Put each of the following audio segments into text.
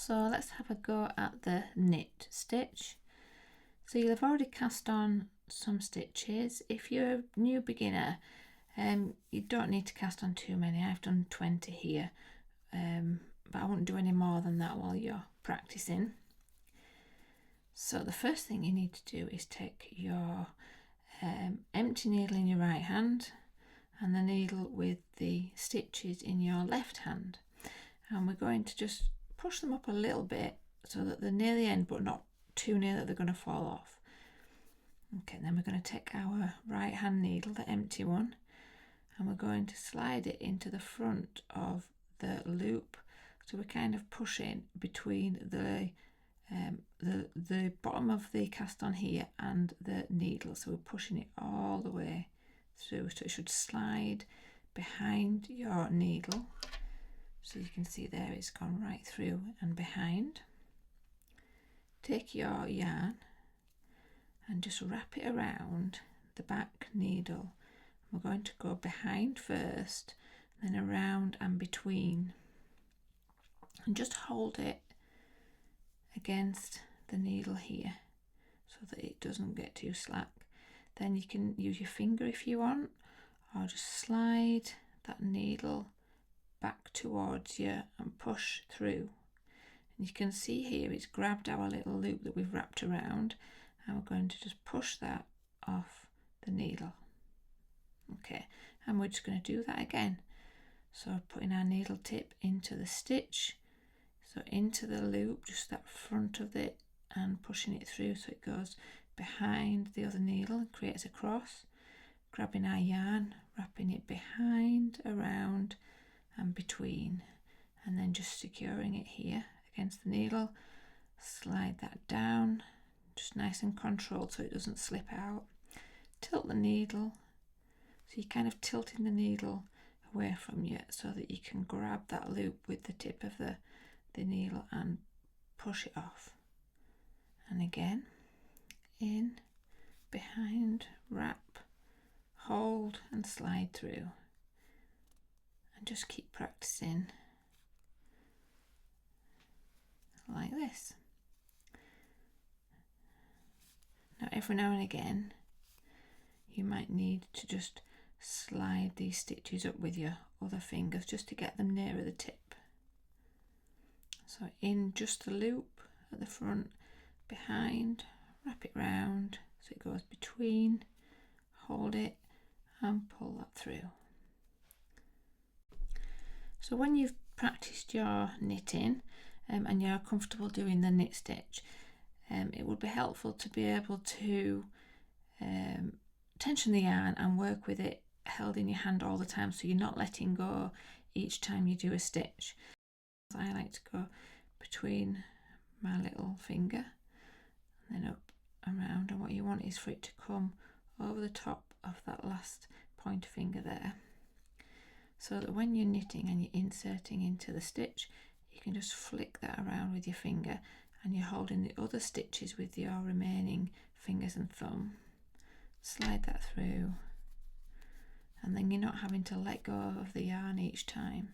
So let's have a go at the knit stitch. So you'll have already cast on some stitches. If you're a new beginner, you don't need to cast on too many. I've done 20 here, but I won't do any more than that while you're practicing. So the first thing you need to do is take your empty needle in your right hand and the needle with the stitches in your left hand, and we're going to just push them up a little bit so that they're near the end but not too near that they're going to fall off. Okay, then we're going to take our right hand needle, the empty one, and we're going to slide it into the front of the loop, so we're kind of pushing between the bottom of the cast on here and the needle, so we're pushing it all the way through, so it should slide behind your needle. So you can see there it's gone right through and behind. Take your yarn and just wrap it around the back needle. We're going to go behind first, then around and between, and just hold it against the needle here so that it doesn't get too slack. Then you can use your finger if you want, or just slide that needle back towards you and push through. And you can see here it's grabbed our little loop that we've wrapped around, and we're going to just push that off the needle. Okay, and we're just going to do that again. So putting our needle tip into the stitch, so into the loop, just that front of it, and pushing it through so it goes behind the other needle and creates a cross. Grabbing our yarn, wrapping it behind, around and between, and then just securing it here against the needle. Slide that down, just nice and controlled so it doesn't slip out. Tilt the needle, so you're kind of tilting the needle away from you so that you can grab that loop with the tip of the needle and push it off. And again, in, behind, wrap, hold and slide through, and just keep practicing like this. Now every now and again you might need to just slide these stitches up with your other fingers just to get them nearer the tip. So in just the loop at the front, behind, wrap it round so it goes between, hold it and pull that through. So when you've practiced your knitting and you're comfortable doing the knit stitch, it would be helpful to be able to tension the yarn and work with it held in your hand all the time, so you're not letting go each time you do a stitch. I like to go between my little finger and then up around, and what you want is for it to come over the top of that last pointer finger there, so that when you're knitting and you're inserting into the stitch, you can just flick that around with your finger and you're holding the other stitches with your remaining fingers and thumb. Slide that through, and then you're not having to let go of the yarn each time.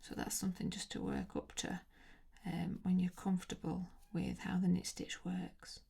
So that's something just to work up to when you're comfortable with how the knit stitch works.